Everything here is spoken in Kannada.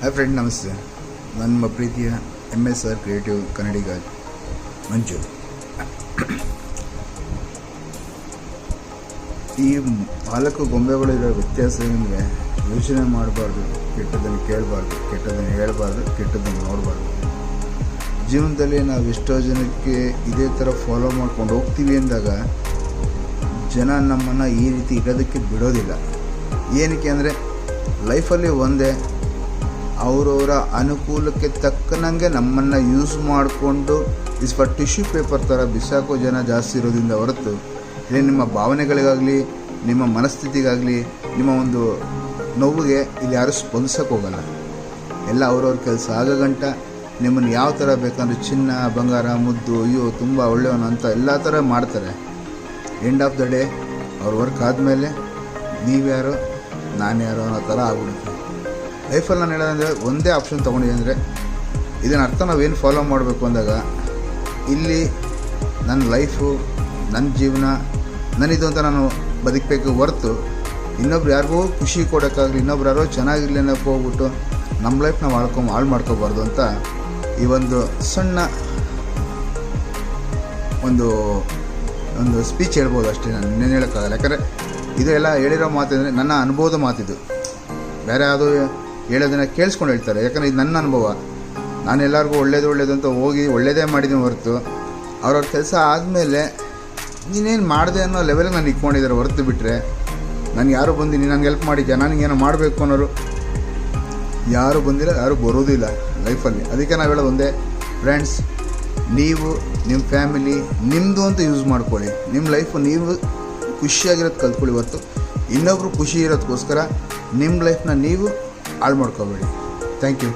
ಹಾಯ್ ಫ್ರೆಂಡ್, ನಮಸ್ತೆ. ನಮ್ಮ ಪ್ರೀತಿಯ MSR ಕ್ರಿಯೇಟಿವ್ ಕನ್ನಡಿಗ ಮಂಜು. ಈ 4 ಗೊಂಬೆಗಳಿರೋ ವ್ಯತ್ಯಾಸ ಏನಂದರೆ, ಯೋಚನೆ ಮಾಡಬಾರ್ದು, ಕೆಟ್ಟದನ್ನು ಕೇಳಬಾರ್ದು, ಕೆಟ್ಟದನ್ನು ಹೇಳಬಾರ್ದು, ಕೆಟ್ಟದನ್ನು ನೋಡಬಾರ್ದು. ಜೀವನದಲ್ಲಿ ನಾವು ಎಷ್ಟೋ ಜನಕ್ಕೆ ಇದೇ ಥರ ಫಾಲೋ ಮಾಡ್ಕೊಂಡು ಹೋಗ್ತೀವಿ ಅಂದಾಗ ಜನ ನಮ್ಮನ್ನು ಈ ರೀತಿ ಇರೋದಕ್ಕೆ ಬಿಡೋದಿಲ್ಲ. ಏನಕ್ಕೆ ಅಂದರೆ, ಲೈಫಲ್ಲಿ ಒಂದೇ, ಅವರವರ ಅನುಕೂಲಕ್ಕೆ ತಕ್ಕನಂಗೆ ನಮ್ಮನ್ನು ಯೂಸ್ ಮಾಡಿಕೊಂಡು ಫಾರ್ ಟಿಶ್ಯೂ ಪೇಪರ್ ಥರ ಬಿಸಾಕೋ ಜನ ಜಾಸ್ತಿ ಇರೋದ್ರಿಂದ ಹೊರತು, ಇಲ್ಲಿ ನಿಮ್ಮ ಭಾವನೆಗಳಿಗಾಗಲಿ, ನಿಮ್ಮ ಮನಸ್ಥಿತಿಗಾಗಲಿ, ನಿಮ್ಮ ಒಂದು ನೋವಿಗೆ ಇಲ್ಲಿ ಯಾರೂ ಸ್ಪಂದಿಸೋಕೆ ಹೋಗಲ್ಲ. ಎಲ್ಲ ಅವ್ರವ್ರ ಕೆಲಸ ಆಗ ಗಂಟ ನಿಮ್ಮನ್ನು ಯಾವ ಥರ ಬೇಕಂದ್ರೆ ಚಿನ್ನ, ಬಂಗಾರ, ಮುದ್ದು, ಅಯ್ಯೋ ತುಂಬ ಒಳ್ಳೆಯವನು ಅಂತ ಎಲ್ಲ ಥರ ಮಾಡ್ತಾರೆ. ಎಂಡ್ ಆಫ್ ದ ಡೇ ಅವ್ರ ವರ್ಕ್ ಆದಮೇಲೆ ನೀವ್ಯಾರೋ ನಾನು ಯಾರೋ ಅನ್ನೋ ಥರ ಆಗ್ಬಿಡುತ್ತೆ. ಲೈಫಲ್ಲಿ ನಾನು ಹೇಳೋದಂದರೆ, ಒಂದೇ ಆಪ್ಷನ್ ತೊಗೊಂಡಿದ್ದೆ ಅಂದರೆ, ಇದನ್ನು ಅರ್ಥ ನಾವೇನು ಫಾಲೋ ಮಾಡಬೇಕು ಅಂದಾಗ, ಇಲ್ಲಿ ನನ್ನ ಲೈಫು, ನನ್ನ ಜೀವನ ನನ್ನಿದು ಅಂತ ನಾನು ಬದುಕಬೇಕು ಹೊರತು ಇನ್ನೊಬ್ರು ಯಾರಿಗೂ ಖುಷಿ ಕೊಡೋಕ್ಕಾಗಲಿ, ಇನ್ನೊಬ್ರು ಯಾರೋ ಚೆನ್ನಾಗಿರಲಿ ಅನ್ನೋಕ್ಕೆ ಹೋಗ್ಬಿಟ್ಟು ನಮ್ಮ ಲೈಫ್ ನಾವು ಹಾಳು ಮಾಡ್ಕೋಬಾರ್ದು ಅಂತ ಈ ಒಂದು ಸಣ್ಣ ಒಂದು ಸ್ಪೀಚ್ ಹೇಳ್ಬೋದು ಅಷ್ಟೇ. ನಾನು ಇನ್ನೇನು ಹೇಳೋಕ್ಕಾಗಲ್ಲ. ಯಾಕಂದರೆ ಇದು ಎಲ್ಲ ಹೇಳಿರೋ ಮಾತೆಂದರೆ ನನ್ನ ಅನುಭವದ ಮಾತಿದು. ಬೇರೆ ಯಾವುದೋ ಹೇಳೋದನ್ನು ಕೇಳಿಸ್ಕೊಂಡು ಹೇಳ್ತಾರೆ. ಯಾಕಂದರೆ ಇದು ನನ್ನ ಅನುಭವ. ನಾನು ಎಲ್ಲರಿಗೂ ಒಳ್ಳೇದು ಅಂತ ಹೋಗಿ ಒಳ್ಳೇದೇ ಮಾಡಿದ್ದೀನಿ ಹೊರತು, ಅವ್ರವ್ರ ಕೆಲಸ ಆದಮೇಲೆ ನೀನೇನು ಮಾಡಿದೆ ಅನ್ನೋ ಲೆವೆಲಿಗೆ ನಾನು ಇಟ್ಕೊಂಡಿದ್ದಾರೆ ಹೊರತು ಬಿಟ್ಟರೆ, ನಾನು ಯಾರು ಬಂದು ನನಗೆ ಹೆಲ್ಪ್ ಮಾಡಿದ್ಯಾ, ನನಗೇನೋ ಮಾಡಬೇಕು ಅನ್ನೋರು ಯಾರು ಬಂದಿಲ್ಲ, ಯಾರು ಬರೋದಿಲ್ಲ ಲೈಫಲ್ಲಿ. ಅದಕ್ಕೆ ನಾವು ಹೇಳೋದು ಒಂದೇ, ಫ್ರೆಂಡ್ಸ್, ನೀವು ನಿಮ್ಮ ಫ್ಯಾಮಿಲಿ ನಿಮ್ಮದು ಅಂತ ಯೂಸ್ ಮಾಡ್ಕೊಳ್ಳಿ. ನಿಮ್ಮ ಲೈಫು ನೀವು ಖುಷಿಯಾಗಿರೋದು ಕಲ್ತ್ಕೊಳ್ಳಿ ಹೊರತು ಇನ್ನೊಬ್ರು ಖುಷಿ ಇರೋದಕ್ಕೋಸ್ಕರ ನಿಮ್ಮ ಲೈಫ್ನ ನೀವು ಹಾಳು ಮಾಡ್ಕೋಬೇಡಿ. Thank you.